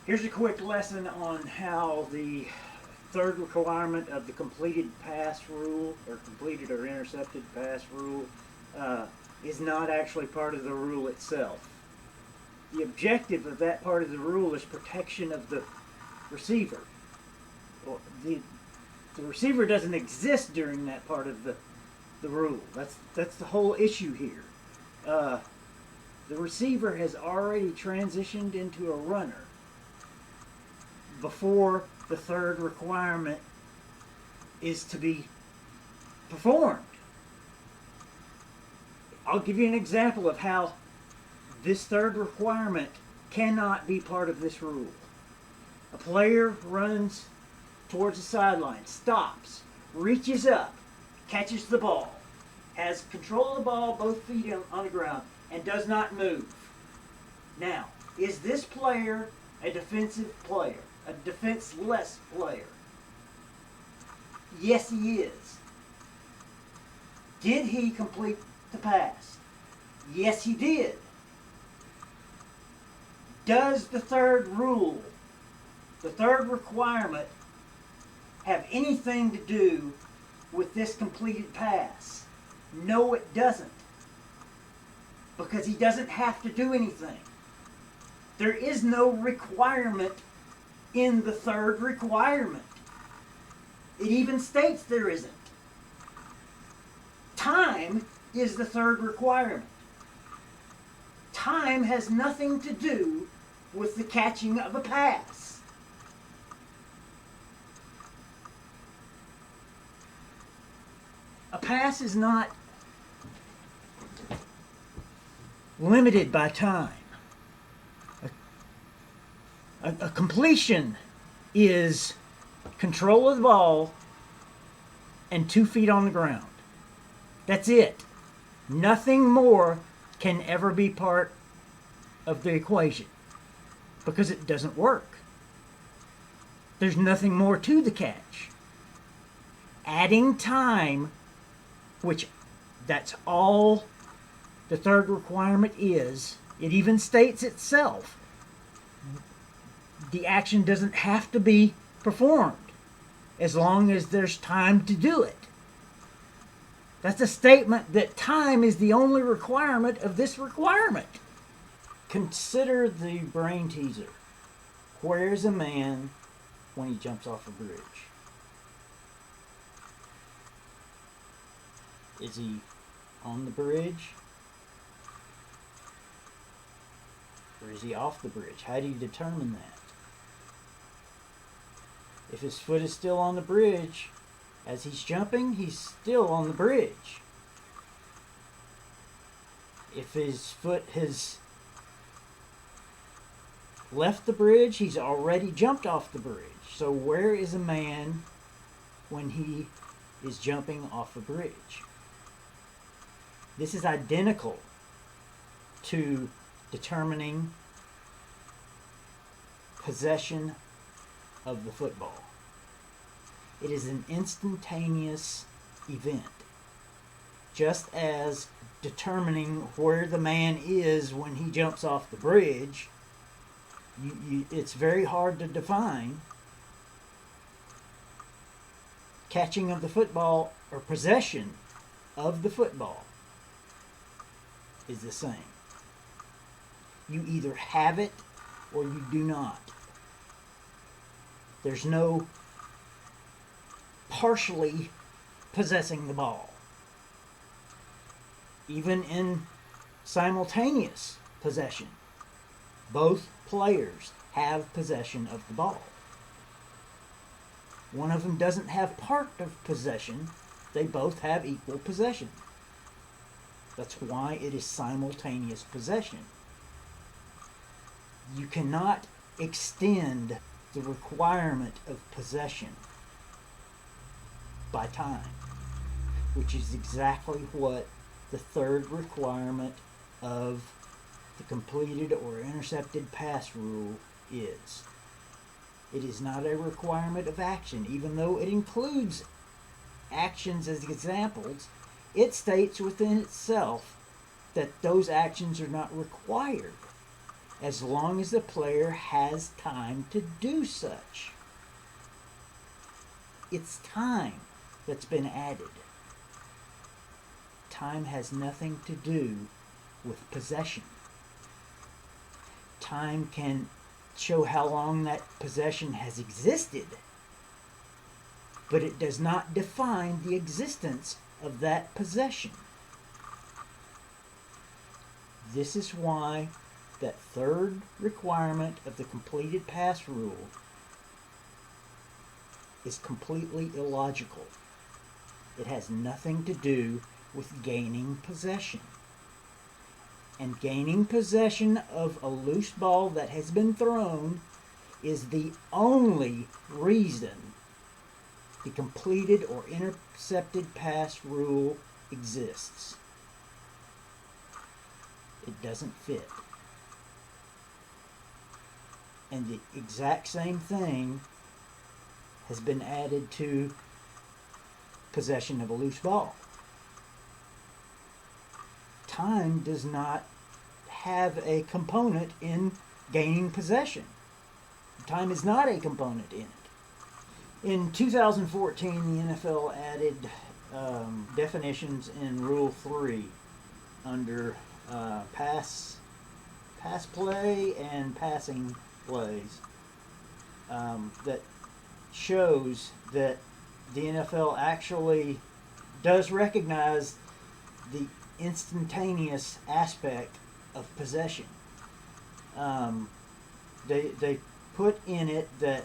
Here's a quick lesson on how the third requirement of the completed pass rule, or completed or intercepted pass rule, uh, is not actually part of the rule itself. The objective of that part of the rule is protection of the receiver. Well, the receiver doesn't exist during that part of the rule. That's the whole issue here. Uh, the receiver has already transitioned into a runner before the third requirement is to be performed. I'll give you an example of how this third requirement cannot be part of this rule. A player runs towards the sideline, stops, reaches up, catches the ball, has control of the ball, both feet on the ground, and does not move. Now, is this player a defensive player? A defenseless player? Yes, he is. Did he complete the pass? Yes, he did. Does the third rule, the third requirement, have anything to do with this completed pass? No, it doesn't. Because he doesn't have to do anything. There is no requirement in the third requirement. It even states there isn't. Time is the third requirement. Time has nothing to do with the catching of a pass. A pass is not limited by time. A completion is control of the ball and 2 feet on the ground. That's it. Nothing more can ever be part of the equation because it doesn't work. There's nothing more to the catch. Adding time, which that's all the third requirement is, it even states itself. The action doesn't have to be performed as long as there's time to do it. That's a statement that time is the only requirement of this requirement. Consider the brain teaser. Where's a man when he jumps off a bridge? Is he on the bridge? Or is he off the bridge? How do you determine that? If his foot is still on the bridge, as he's jumping, he's still on the bridge. If his foot has left the bridge, he's already jumped off the bridge. So where is a man when he is jumping off a bridge? This is identical to determining possession of the football. It is an instantaneous event. Just as determining where the man is when he jumps off the bridge, it's very hard to define. Catching of the football or possession of the football is the same. You either have it or you do not. There's no partially possessing the ball. Even in simultaneous possession, both players have possession of the ball. One of them doesn't have part of possession. They both have equal possession. That's why it is simultaneous possession. You cannot extend the requirement of possession by time, which is exactly what the third requirement of the completed or intercepted pass rule is. It is not a requirement of action, even though it includes actions as examples. It states within itself that those actions are not required as long as the player has time to do such. It's time that's been added. Time has nothing to do with possession. Time can show how long that possession has existed, but it does not define the existence of that possession. This is why that third requirement of the completed pass rule is completely illogical. It has nothing to do with gaining possession. And gaining possession of a loose ball that has been thrown is the only reason the completed or intercepted pass rule exists. It doesn't fit. And the exact same thing has been added to possession of a loose ball. Time does not have a component in gaining possession. Time is not a component in it. In 2014, the NFL added definitions in Rule 3 under pass play and passing plays that shows that the NFL actually does recognize the instantaneous aspect of possession. They put in it that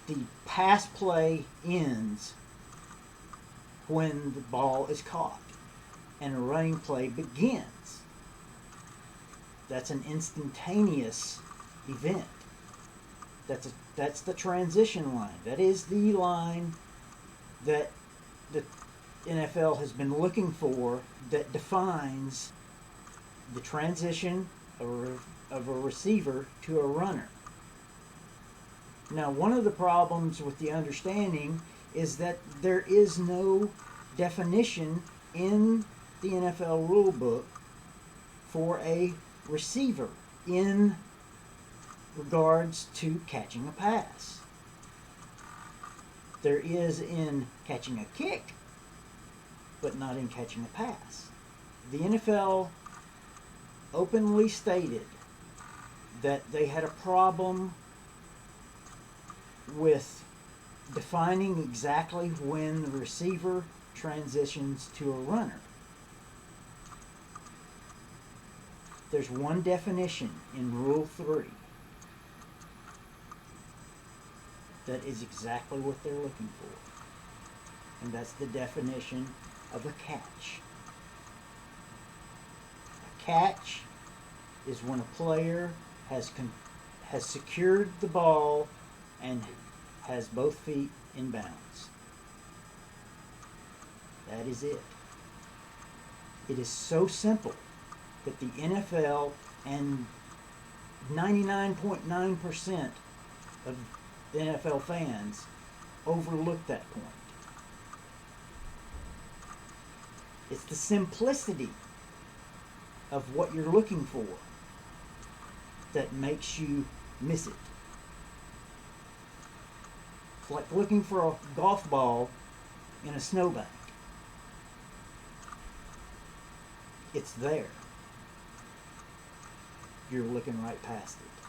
the pass play ends when the ball is caught and a running play begins. That's an instantaneous event. That's the transition line. That is the line that the NFL has been looking for that defines the transition of a receiver to a runner. Now, one of the problems with the understanding is that there is no definition in the NFL rulebook for a receiver in regards to catching a pass. There is in catching a kick, but not in catching a pass. The NFL openly stated that they had a problem with defining exactly when the receiver transitions to a runner. There's one definition in Rule 3 that is exactly what they're looking for, and that's the definition of a catch. A catch is when a player has secured the ball and has both feet in bounds. That is it. It is so simple that the NFL and 99.9% of the NFL fans overlook that point. It's the simplicity of what you're looking for that makes you miss it. It's like looking for a golf ball in a snowbank. It's there. You're looking right past it.